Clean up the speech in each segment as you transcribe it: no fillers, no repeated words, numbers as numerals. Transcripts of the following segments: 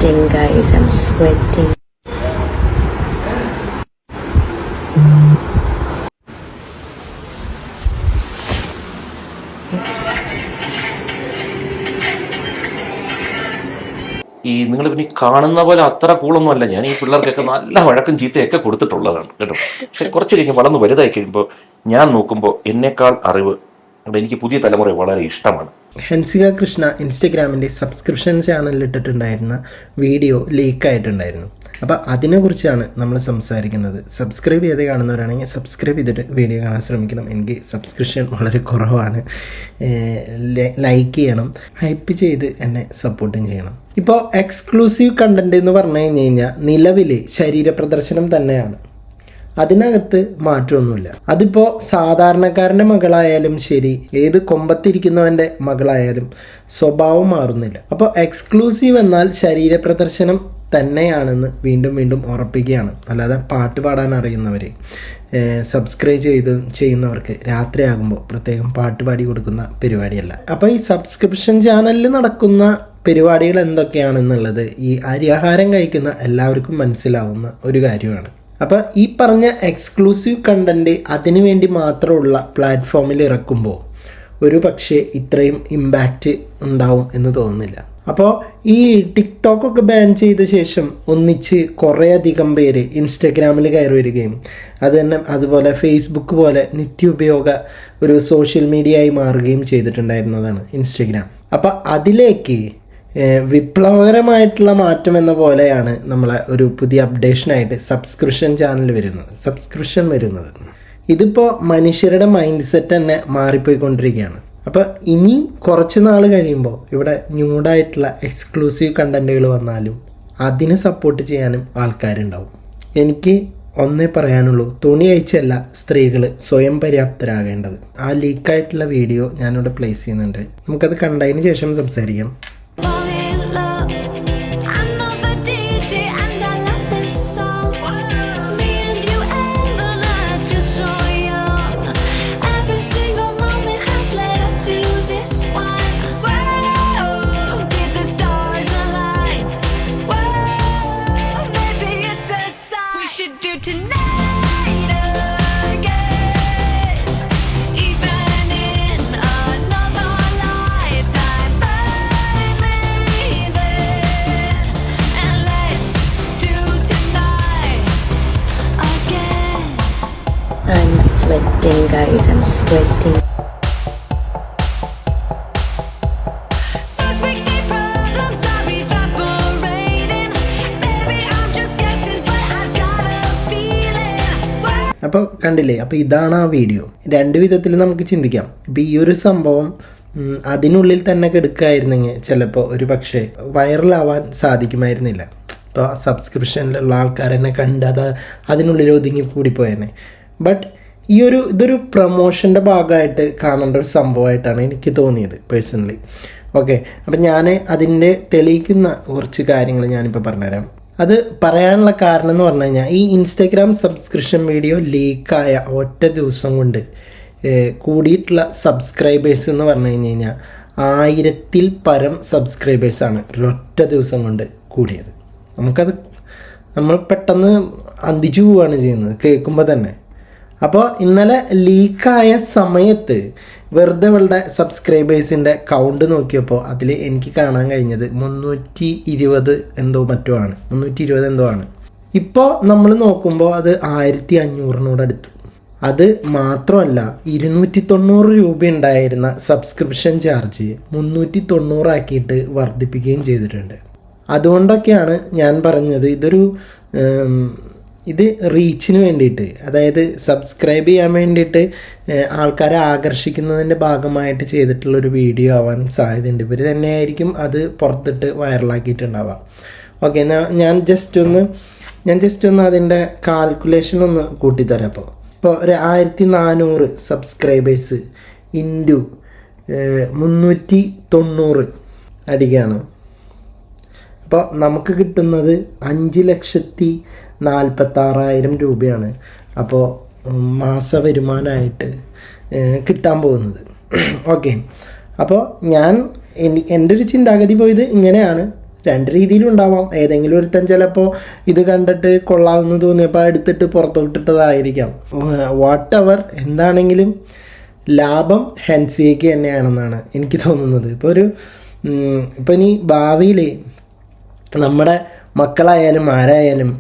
sweating, guys. I'm sweating. നിങ്ങൾ പിന്നെ കാണുന്ന പോലെ അത്ര കൂളൊന്നും അല്ല. ഞാൻ ഈ പിള്ളേർക്കൊക്കെ നല്ല വഴക്കും ചീത്തയൊക്കെ കൊടുത്തിട്ടുള്ളതാണ് കേട്ടോ. പക്ഷെ കുറച്ച് കഴിഞ്ഞ് വളർന്ന് വലുതായി കഴിയുമ്പോൾ ഞാൻ നോക്കുമ്പോൾ എന്നേക്കാൾ അറിവ് എനിക്ക് പുതിയ തലമുറ വളരെ ഇഷ്ടമാണ്. ഹൻസിക കൃഷ്ണ ഇൻസ്റ്റഗ്രാമിൻ്റെ സബ്സ്ക്രിപ്ഷൻ ചാനലിൽ ഇട്ടിട്ടുണ്ടായിരുന്ന വീഡിയോ ലീക്കായിട്ടുണ്ടായിരുന്നു. അപ്പോൾ അതിനെക്കുറിച്ചാണ് നമ്മൾ സംസാരിക്കുന്നത്. സബ്സ്ക്രൈബ് ചെയ്ത് കാണുന്നവരാണെങ്കിൽ സബ്സ്ക്രൈബ് ചെയ്തിട്ട് വീഡിയോ കാണാൻ ശ്രമിക്കണം. എനിക്ക് സബ്സ്ക്രിപ്ഷൻ വളരെ കുറവാണ്. ലൈക്ക് ചെയ്യണം, ഹൈപ്പ് ചെയ്ത് എന്നെ സപ്പോർട്ടും ചെയ്യണം. ഇപ്പോൾ എക്സ്ക്ലൂസീവ് കണ്ടൻറ്റ് എന്ന് പറഞ്ഞു കഴിഞ്ഞാൽ നിലവിൽ ശരീര പ്രദർശനം തന്നെയാണ്. അതിനകത്ത് മാറ്റമൊന്നുമില്ല. അതിപ്പോൾ സാധാരണക്കാരൻ്റെ മകളായാലും ശരി, ഏത് കൊമ്പത്തിരിക്കുന്നവൻ്റെ മകളായാലും സ്വഭാവം മാറുന്നില്ല. അപ്പോൾ എക്സ്ക്ലൂസീവ് എന്നാൽ ശരീര പ്രദർശനം തന്നെയാണെന്ന് വീണ്ടും വീണ്ടും ഉറപ്പിക്കുകയാണ്. അല്ലാതെ പാട്ട് പാടാൻ അറിയുന്നവർ സബ്സ്ക്രൈബ് ചെയ്യുന്നവർക്ക് രാത്രിയാകുമ്പോൾ പ്രത്യേകം പാട്ട് പാടി കൊടുക്കുന്ന പരിപാടിയല്ല. അപ്പോൾ ഈ സബ്സ്ക്രിപ്ഷൻ ചാനലിൽ നടക്കുന്ന പരിപാടികൾ എന്തൊക്കെയാണെന്നുള്ളത് ഈ അരിയാഹാരം കഴിക്കുന്ന എല്ലാവർക്കും മനസ്സിലാവുന്ന ഒരു കാര്യമാണ്. അപ്പോൾ ഈ പറഞ്ഞ എക്സ്ക്ലൂസീവ് കണ്ടൻറ്റ് അതിനു വേണ്ടി മാത്രമുള്ള പ്ലാറ്റ്ഫോമിൽ ഇറക്കുമ്പോൾ ഒരു പക്ഷേ ഇത്രയും ഇമ്പാക്റ്റ് ഉണ്ടാവും എന്ന് തോന്നുന്നില്ല. അപ്പോൾ ഈ ടിക്ടോക്കൊക്കെ ബാൻ ചെയ്ത ശേഷം ഒന്നിച്ച് കുറേയധികം പേര് ഇൻസ്റ്റഗ്രാമിൽ കയറി വരികയും അതുപോലെ ഫേസ്ബുക്ക് പോലെ നിത്യോപയോഗ ഒരു സോഷ്യൽ മീഡിയ ആയി മാറുകയും ചെയ്തിട്ടുണ്ടായിരുന്നതാണ് ഇൻസ്റ്റഗ്രാം. അപ്പോൾ അതിലേക്ക് വിപ്ലവകരമായിട്ടുള്ള മാറ്റം എന്ന പോലെയാണ് നമ്മളെ ഒരു പുതിയ അപ്ഡേഷനായിട്ട് സബ്സ്ക്രിപ്ഷൻ വരുന്നത്. ഇതിപ്പോൾ മനുഷ്യരുടെ മൈൻഡ് സെറ്റ് തന്നെ മാറിപ്പോയിക്കൊണ്ടിരിക്കുകയാണ്. അപ്പോൾ ഇനിയും കുറച്ച് നാൾ കഴിയുമ്പോൾ ഇവിടെ ന്യൂഡായിട്ടുള്ള എക്സ്ക്ലൂസീവ് കണ്ടൻറ്റുകൾ വന്നാലും അതിനെ സപ്പോർട്ട് ചെയ്യാനും ആൾക്കാരുണ്ടാവും. എനിക്ക് ഒന്നേ പറയാനുള്ളൂ, തുണി അഴിച്ചല്ല സ്ത്രീകൾ സ്വയം പര്യാപ്തരാകേണ്ടത്. ആ ലീക്കായിട്ടുള്ള വീഡിയോ ഞാനിവിടെ പ്ലേസ് ചെയ്യുന്നുണ്ട്. നമുക്കത് കണ്ടതിന് ശേഷം സംസാരിക്കാം. I'm sweating, guys. I'm sweating. അപ്പോൾ കണ്ടില്ലേ, അപ്പോൾ ഇതാണ് ആ വീഡിയോ. രണ്ട് വിധത്തിൽ നമുക്ക് ചിന്തിക്കാം. ഇപ്പോൾ ഈ ഒരു സംഭവം അതിനുള്ളിൽ തന്നെ കെടുക്കുകയായിരുന്നെങ്കിൽ ചിലപ്പോൾ ഒരു പക്ഷേ വൈറലാവാൻ സാധിക്കുമായിരുന്നില്ല. ഇപ്പോൾ സബ്സ്ക്രിപ്ഷനിലുള്ള ആൾക്കാരെന്നെ കണ്ട് അതിനുള്ളിൽ ഒതുങ്ങി കൂടിപ്പോയെന്നെ. ബട്ട് ഇതൊരു പ്രൊമോഷൻ്റെ ഭാഗമായിട്ട് കാണേണ്ട ഒരു സംഭവമായിട്ടാണ് എനിക്ക് തോന്നിയത് പേഴ്സണലി. ഓക്കെ, അപ്പം ഞാൻ അതിൻ്റെ തെളിയിക്കുന്ന കുറച്ച് കാര്യങ്ങൾ ഞാനിപ്പോൾ പറഞ്ഞുതരാം. അത് പറയാനുള്ള കാരണം എന്ന് പറഞ്ഞു കഴിഞ്ഞാൽ ഈ ഇൻസ്റ്റഗ്രാം സബ്സ്ക്രിപ്ഷൻ വീഡിയോ ലീക്കായ ഒറ്റ ദിവസം കൊണ്ട് കൂടിയിട്ടുള്ള സബ്സ്ക്രൈബേഴ്സ് എന്ന് പറഞ്ഞു കഴിഞ്ഞാൽ 1000-ൽ പരം സബ്സ്ക്രൈബേഴ്സാണ് ഒരൊറ്റ ദിവസം കൊണ്ട് കൂടിയത്. നമ്മൾ പെട്ടെന്ന് അന്തിച്ചു പോവുകയാണ് ചെയ്യുന്നത് കേൾക്കുമ്പോൾ തന്നെ. അപ്പോൾ ഇന്നലെ ലീക്കായ സമയത്ത് വെറുതെ അവളുടെ സബ്സ്ക്രൈബേഴ്സിൻ്റെ കൗണ്ട് നോക്കിയപ്പോൾ അതിൽ എനിക്ക് കാണാൻ കഴിഞ്ഞത് 320 എന്തോ ആണ്. ഇപ്പോൾ നമ്മൾ നോക്കുമ്പോൾ അത് 1500-നോടടുത്തു. അത് മാത്രമല്ല 290 രൂപ ഉണ്ടായിരുന്ന സബ്സ്ക്രിപ്ഷൻ ചാർജ് 390 ആക്കിയിട്ട് വർദ്ധിപ്പിക്കുകയും ചെയ്തിട്ടുണ്ട്. അതുകൊണ്ടൊക്കെയാണ് ഞാൻ പറഞ്ഞത് ഇത് റീച്ചിന് വേണ്ടിയിട്ട്, അതായത് സബ്സ്ക്രൈബ് ചെയ്യാൻ വേണ്ടിയിട്ട് ആൾക്കാരെ ആകർഷിക്കുന്നതിൻ്റെ ഭാഗമായിട്ട് ചെയ്തിട്ടുള്ളൊരു വീഡിയോ ആവാൻ സാധ്യതയുണ്ട്. ഇവർ തന്നെയായിരിക്കും അത് പുറത്തിട്ട് വൈറലാക്കിയിട്ടുണ്ടാവുക. ഓക്കെ, ഞാൻ ജസ്റ്റ് ഒന്ന് അതിൻ്റെ കാൽക്കുലേഷൻ ഒന്ന് കൂട്ടിത്തരാം. ഇപ്പോൾ ഒരു 1400 സബ്സ്ക്രൈബേഴ്സ് ഇൻറ്റു 390 അടിക്കുകയാണ്. അപ്പോൾ നമുക്ക് കിട്ടുന്നത് 5,46,000 രൂപയാണ് അപ്പോൾ മാസ വരുമാനമായിട്ട് കിട്ടാൻ പോകുന്നത്. ഓക്കെ, അപ്പോൾ എൻ്റെ ഒരു ചിന്താഗതി പോയത് ഇങ്ങനെയാണ്. രണ്ട് രീതിയിലും ഉണ്ടാവാം. ഏതെങ്കിലും ഒരുത്തൻ ചിലപ്പോൾ ഇത് കണ്ടിട്ട് കൊള്ളാമെന്ന് തോന്നിയപ്പോൾ എടുത്തിട്ട് പുറത്തുവിട്ടിട്ടതായിരിക്കാം. വാട്ട് എവർ, എന്താണെങ്കിലും ലാഭം ഹെൻസിയയ്ക്ക് തന്നെയാണെന്നാണ് എനിക്ക് തോന്നുന്നത്. ഇപ്പോൾ ഇനി ഭാവിയിൽ നമ്മുടെ മക്കളായാലും ആരായാലും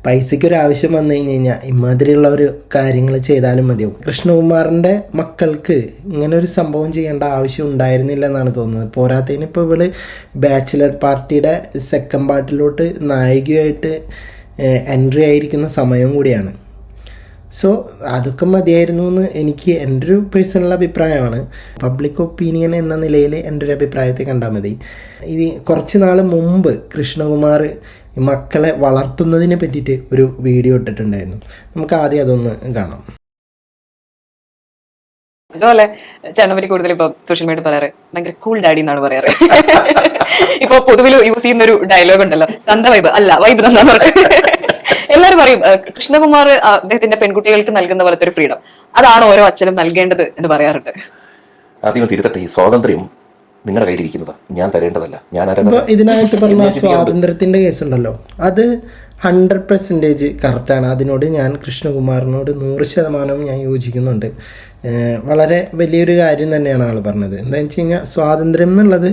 പൈസയ്ക്കൊരാവശ്യം വന്നു കഴിഞ്ഞ് കഴിഞ്ഞാൽ ഇമാതിരിയുള്ള ഒരു കാര്യങ്ങൾ ചെയ്താലും മതിയാവും. കൃഷ്ണകുമാറിൻ്റെ മക്കൾക്ക് ഇങ്ങനെ ഒരു സംഭവം ചെയ്യേണ്ട ആവശ്യം ഉണ്ടായിരുന്നില്ല എന്നാണ് തോന്നുന്നത്. പോരാത്തതിന് ഇപ്പോൾ ഇവള് ബാച്ചിലർ പാർട്ടിയുടെ സെക്കൻഡ് പാർട്ടിലോട്ട് നായികയായിട്ട് എൻട്രി ആയിരിക്കുന്ന സമയവും കൂടിയാണ്. സോ അതൊക്കെ മതിയായിരുന്നു എന്ന് എനിക്ക് എൻ്റെ ഒരു പേഴ്സണൽ അഭിപ്രായമാണ്. പബ്ലിക് ഒപ്പീനിയൻ എന്ന നിലയിൽ എൻ്റെ ഒരു അഭിപ്രായത്തെ കണ്ടാൽ മതി. ഇനി കുറച്ച് നാൾ മുമ്പ് കൃഷ്ണകുമാർ മക്കളെ വളർത്തുന്നതിനെ പറ്റിയിട്ട് ഒരു വീഡിയോ ഇട്ടിട്ടുണ്ടായിരുന്നു. നമുക്ക് ആദ്യം അതൊന്ന് കാണാം. അതുപോലെ ചേട്ടനെ പറ്റി കൂടുതൽ ഇപ്പൊ സോഷ്യൽ മീഡിയ പറയാറ് ഭയങ്കര കൂൾ ഡാഡി എന്നാണ് പറയാറ്. ഇപ്പൊ പൊതുവിൽ യൂസ് ചെയ്യുന്ന ഒരു ഡയലോഗ് ഉണ്ടല്ലോ, തന്ത വൈബ് അല്ല വൈബ് തന്ന. എല്ലാരും പറയും കൃഷ്ണകുമാർ അദ്ദേഹത്തിന്റെ പെൺകുട്ടികൾക്ക് നൽകുന്ന പോലത്തെ ഒരു ഫ്രീഡം അതാണ് ഓരോ അച്ഛനും നൽകേണ്ടത് എന്ന് പറയാറുണ്ട്. ആദ്യം തിരുത്തട്ടെ, ഈ സ്വാതന്ത്ര്യം നിങ്ങളുടെ കയ്യിലിരിക്കുന്നത്, ഞാൻ തരേണ്ടതല്ല. ഞാൻ ഇപ്പോൾ ഇതിനകത്ത് പറഞ്ഞ സ്വാതന്ത്ര്യത്തിൻ്റെ കേസുണ്ടല്ലോ, അത് 100% കറക്റ്റാണ്. അതിനോട് ഞാൻ കൃഷ്ണകുമാറിനോട് 100% ഞാൻ യോജിക്കുന്നുണ്ട്. വളരെ വലിയൊരു കാര്യം തന്നെയാണ് ആൾ പറഞ്ഞത്. എന്താണെന്ന് വെച്ച് കഴിഞ്ഞാൽ സ്വാതന്ത്ര്യം എന്നുള്ളത്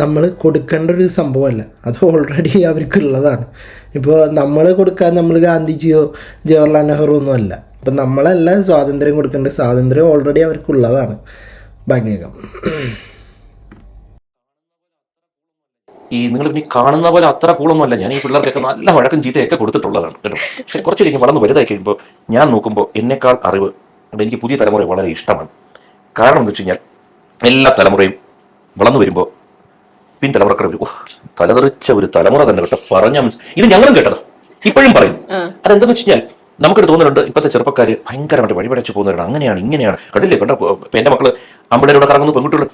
നമ്മൾ കൊടുക്കേണ്ട ഒരു സംഭവമല്ല, അത് ഓൾറെഡി അവർക്കുള്ളതാണ്. ഇപ്പോൾ നമ്മൾ കൊടുക്കാൻ നമ്മൾ ഗാന്ധിജിയോ ജവഹർലാൽ നെഹ്റു ഒന്നും അല്ല. അപ്പം നമ്മളല്ല സ്വാതന്ത്ര്യം കൊടുക്കേണ്ട, സ്വാതന്ത്ര്യം ഓൾറെഡി അവർക്കുള്ളതാണ്. ഭാഗ്യകം. ഈ നിങ്ങൾ പിന്നെ കാണുന്ന പോലെ അത്ര കൂളൊന്നും അല്ല ഞാൻ. ഈ പിള്ളേർക്കൊക്കെ നല്ല വഴക്കും ചീത്തയൊക്കെ കൊടുത്തിട്ടുള്ളതാണ് കേട്ടോ. പക്ഷെ കുറച്ച് കഴിഞ്ഞ് വളർന്ന് വലുതായി കഴിയുമ്പോൾ ഞാൻ നോക്കുമ്പോൾ എന്നെക്കാൾ അറിവ് എനിക്ക് പുതിയ തലമുറ വളരെ ഇഷ്ടമാണ്. കാരണം എന്താ വെച്ച് കഴിഞ്ഞാൽ എല്ലാ തലമുറയും വളർന്നു വരുമ്പോൾ പിൻതലമുറക്കട ഒരു തലതെറിച്ച ഒരു തലമുറ തന്നെ കേട്ടോ. ഇത് ഞങ്ങളും കേട്ടത്, ഇപ്പോഴും പറയുന്നു. അതെന്താണെന്ന് വെച്ച് കഴിഞ്ഞാൽ നമുക്കൊരു തോന്നലുണ്ട്, ഇപ്പോഴത്തെ ചെറുപ്പക്കാർ ഭയങ്കരമായിട്ട് വഴിപടച്ച് പോകുന്നവരാണ്, അങ്ങനെയാണ് ഇങ്ങനെയാണ്. കണ്ടില്ലേ, കണ്ട എൻ്റെ മക്കള് അമ്പലൂടെ കറങ്ങുന്നു, പെൺകുട്ടികൾ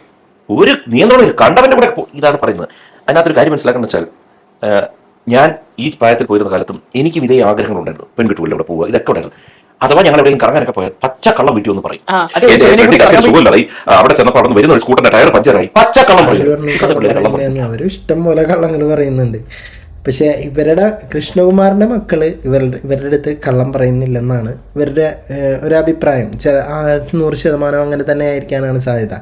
ഒരു നിയന്ത്രണം കണ്ടവൻ്റെ കൂടെ ഇതാണ് പറയുന്നത്. അതിനകത്തൊരു കാര്യം മനസ്സിലാക്കുന്നത് വെച്ചാൽ, ഞാൻ ഈ പ്രായത്തിൽ പോയിരുന്ന കാലത്തും എനിക്കും ഇതേ ആഗ്രഹങ്ങളുണ്ടായിരുന്നു. പെൺകുട്ടികളുടെ കൂടെ പോവുക, ഇതൊക്കെ ഉണ്ടായിരുന്നു. അഥവാ ഞങ്ങൾ എവിടെയും കറങ്ങാനൊക്കെ പോയാൽ പച്ചക്കള്ളം വീട്ടിൽ ഒന്ന് പറയും. സുഖമില്ലാതെ അവിടെ ചെന്നപ്പോൾ അവിടെ വരുന്ന ഒരു സ്കൂട്ടറിന്റെ ടയർ പഞ്ചറായി, പച്ചക്കള്ളം പറയും. അവരും ഇഷ്ടം പോലെ കള്ളങ്ങൾ പറയുന്നുണ്ട്. പക്ഷെ കൃഷ്ണകുമാറിന്റെ മക്കള് ഇവരുടെ അടുത്ത് കള്ളം പറയുന്നില്ലെന്നാണ് ഇവരുടെ ഒരു അഭിപ്രായം. 100% അങ്ങനെ തന്നെ ആയിരിക്കാനാണ് സാധ്യത.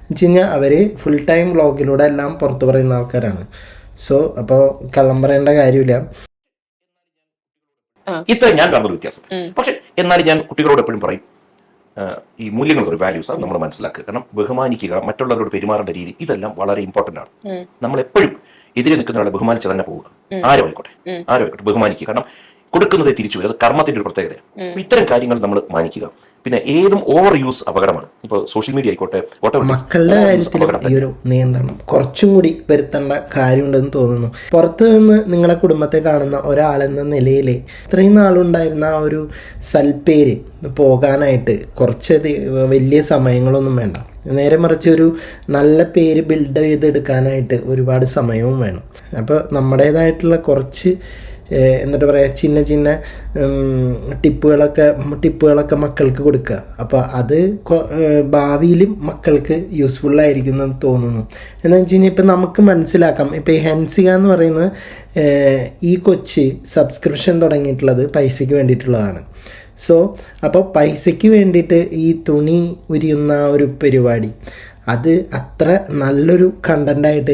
വെച്ച് കഴിഞ്ഞാൽ അവര് ഫുൾ ടൈം വ്ളോഗിലൂടെ എല്ലാം പുറത്തു പറയുന്ന ആൾക്കാരാണ്. സോ അപ്പോൾ കള്ളം പറയേണ്ട കാര്യമില്ല. ഇത്ര ഞാൻ കാണുന്ന വ്യത്യാസം. പക്ഷെ എന്നാലും ഞാൻ കുട്ടികളോട് എപ്പോഴും പറയും, ഈ മൂല്യങ്ങളൊരു വാല്യൂസ് അത് നമ്മൾ മനസ്സിലാക്കുക. കാരണം ബഹുമാനിക്കുക, മറ്റുള്ളവരോട് പെരുമാറേണ്ട രീതി, ഇതെല്ലാം വളരെ ഇമ്പോർട്ടന്റ് ആണ്. നമ്മൾ എപ്പോഴും എതിരെ നിൽക്കുന്ന ആളെ ബഹുമാനിച്ച് തന്നെ പോവുക. ആരും ആയിക്കോട്ടെ ബഹുമാനിക്കുക. കാരണം കൊടുക്കുന്നതേ തിരിച്ചു വരും, അത് കർമ്മത്തിന്റെ ഒരു പ്രത്യേകതയാണ്. ഇത്തരം കാര്യങ്ങൾ നമ്മൾ മാനിക്കുക. പിന്നെ ഏതും ഓവർ യൂസ് അപകടമാണ്. ഇപ്പോൾ സോഷ്യൽ മീഡിയ ആയിക്കോട്ടെ, മക്കളുടെ കാര്യത്തിലും ഈ ഒരു നിയന്ത്രണം കുറച്ചും കൂടി വരുത്തേണ്ട കാര്യമുണ്ടെന്ന് തോന്നുന്നു. പുറത്തു നിന്ന് നിങ്ങളെ കുടുംബത്തെ കാണുന്ന ഒരാളെന്ന നിലയിൽ ഇത്രയും നാളുണ്ടായിരുന്ന ആ ഒരു സൽപ്പേര് പോകാനായിട്ട് കുറച്ച് വലിയ സമയങ്ങളൊന്നും വേണ്ട. നേരെ മറിച്ച് ഒരു നല്ല പേര് ബിൽഡ് ചെയ്തെടുക്കാനായിട്ട് ഒരുപാട് സമയവും വേണം. അപ്പോൾ നമ്മുടേതായിട്ടുള്ള കുറച്ച് എന്നിട്ട് പറയുക ചിന്ന ചിന്ന ടിപ്പുകളൊക്കെ മക്കൾക്ക് കൊടുക്കുക. അപ്പോൾ അത് ഭാവിയിലും മക്കൾക്ക് യൂസ്ഫുള്ളായിരിക്കും എന്ന് തോന്നുന്നു. എന്താണെന്ന് വെച്ച് കഴിഞ്ഞാൽ ഇപ്പം നമുക്ക് മനസ്സിലാക്കാം. ഇപ്പോൾ ഈ ഹെൻസിക എന്ന് പറയുന്നത് ഈ കൊച്ച് സബ്സ്ക്രിപ്ഷൻ തുടങ്ങിയിട്ടുള്ളത് പൈസയ്ക്ക് വേണ്ടിയിട്ടുള്ളതാണ്. സോ അപ്പോൾ പൈസയ്ക്ക് വേണ്ടിയിട്ട് ഈ തുണി ഉരിയുന്ന ഒരു പരിപാടി അത് അത്ര നല്ലൊരു കണ്ടൻ്റായിട്ട്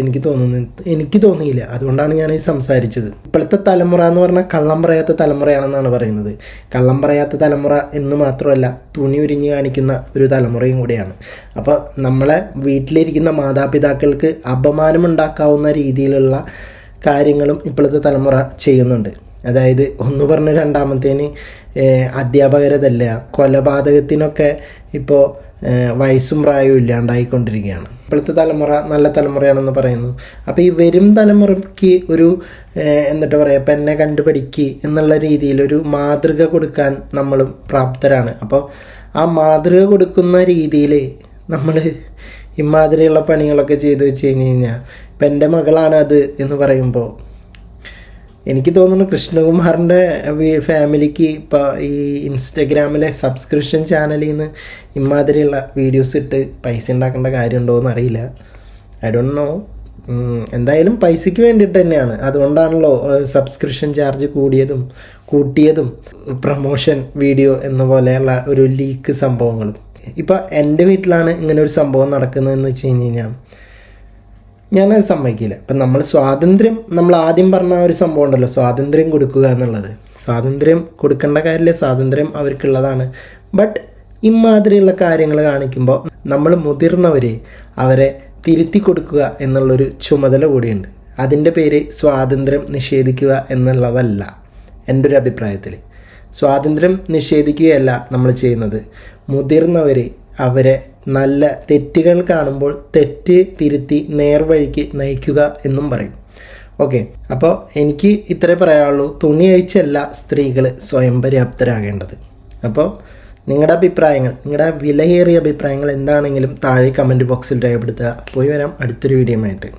എനിക്ക് തോന്നിയില്ല. അതുകൊണ്ടാണ് ഞാൻ ഈ സംസാരിച്ചത്. ഇപ്പോഴത്തെ തലമുറ എന്ന് പറഞ്ഞാൽ കള്ളം പറയാത്ത തലമുറയാണെന്നാണ് പറയുന്നത്. കള്ളം പറയാത്ത തലമുറ എന്ന് മാത്രമല്ല, തുണി ഉരിഞ്ഞ് കാണിക്കുന്ന ഒരു തലമുറയും കൂടിയാണ്. അപ്പോൾ നമ്മളെ വീട്ടിലിരിക്കുന്ന മാതാപിതാക്കൾക്ക് അപമാനമുണ്ടാക്കാവുന്ന രീതിയിലുള്ള കാര്യങ്ങളും ഇപ്പോഴത്തെ തലമുറ ചെയ്യുന്നുണ്ട്. അതായത് ഒന്ന് പറഞ്ഞ് രണ്ടാമത്തേന് അധ്യാപകരെ തല്ലുക, കൊലപാതകത്തിനൊക്കെ ഇപ്പോൾ വയസ്സും പ്രായവും ഇല്ലാണ്ടായിക്കൊണ്ടിരിക്കുകയാണ്. ഇപ്പോഴത്തെ തലമുറ നല്ല തലമുറയാണെന്ന് പറയുന്നു. അപ്പോൾ ഈ വരും തലമുറയ്ക്ക് ഒരു എന്നിട്ട് പറയുക ഇപ്പം എന്നെ കണ്ടുപഠിക്കുക എന്നുള്ള രീതിയിലൊരു മാതൃക കൊടുക്കാൻ നമ്മളും പ്രാപ്തരാണ്. അപ്പോൾ ആ മാതൃക കൊടുക്കുന്ന രീതിയിൽ നമ്മൾ ഇമാതിരിയുള്ള പണികളൊക്കെ ചെയ്തു വെച്ച് കഴിഞ്ഞാൽ ഇപ്പം എൻ്റെ മകളാണ് അത് എന്ന് പറയുമ്പോൾ എനിക്ക് തോന്നുന്നു കൃഷ്ണകുമാറിൻ്റെ ഫാമിലിക്ക് ഇപ്പോൾ ഈ ഇൻസ്റ്റഗ്രാമിലെ സബ്സ്ക്രിപ്ഷൻ ചാനലിൽ നിന്ന് ഇമാതിരിയുള്ള വീഡിയോസ് ഇട്ട് പൈസ ഉണ്ടാക്കേണ്ട കാര്യമുണ്ടോ എന്ന് അറിയില്ല. I don't know. എന്തായാലും പൈസയ്ക്ക് വേണ്ടിയിട്ട് തന്നെയാണ്. അതുകൊണ്ടാണല്ലോ സബ്സ്ക്രിപ്ഷൻ ചാർജ് കൂട്ടിയതും പ്രൊമോഷൻ വീഡിയോ എന്ന പോലെയുള്ള ഒരു ലീക്ക് സംഭവങ്ങളും. ഇപ്പോൾ എൻ്റെ വീട്ടിലാണ് ഇങ്ങനെ ഒരു സംഭവം നടക്കുന്നതെന്ന് വെച്ച് കഴിഞ്ഞാൽ ഞാനത് സമ്മതിക്കില്ല. ഇപ്പം നമ്മൾ ആദ്യം പറഞ്ഞ ഒരു സംഭവം ഉണ്ടല്ലോ, സ്വാതന്ത്ര്യം കൊടുക്കുക എന്നുള്ളത്. സ്വാതന്ത്ര്യം കൊടുക്കേണ്ട കാര്യമില്ല, സ്വാതന്ത്ര്യം അവർക്കുള്ളതാണ്. ബട്ട് ഇമാതിരിയുള്ള കാര്യങ്ങൾ കാണിക്കുമ്പോൾ നമ്മൾ മുതിർന്നവർ അവരെ തിരുത്തി കൊടുക്കുക എന്നുള്ളൊരു ചുമതല കൂടിയുണ്ട്. അതിൻ്റെ പേര് സ്വാതന്ത്ര്യം നിഷേധിക്കുക എന്നുള്ളതല്ല എൻ്റെ ഒരു അഭിപ്രായത്തിൽ. സ്വാതന്ത്ര്യം നിഷേധിക്കുകയല്ല നമ്മൾ ചെയ്യുന്നത്, മുതിർന്നവർ അവരെ നല്ല തെറ്റുകൾ കാണുമ്പോൾ തെറ്റ് തിരുത്തി നേർവഴിക്ക് നയിക്കുക എന്നും പറയും. ഓക്കെ, അപ്പോൾ എനിക്ക് ഇത്രേ പറയാനുള്ളൂ. തുണി അഴിച്ചല്ല സ്ത്രീകൾ സ്വയം പര്യാപ്തരാകേണ്ടത്. അപ്പോൾ നിങ്ങളുടെ അഭിപ്രായങ്ങൾ, നിങ്ങളുടെ വിലയേറിയ അഭിപ്രായങ്ങൾ എന്താണെങ്കിലും താഴെ കമൻറ്റ് ബോക്സിൽ രേഖപ്പെടുത്തുക. പോയി വരാം അടുത്തൊരു വീഡിയോയുമായിട്ട്.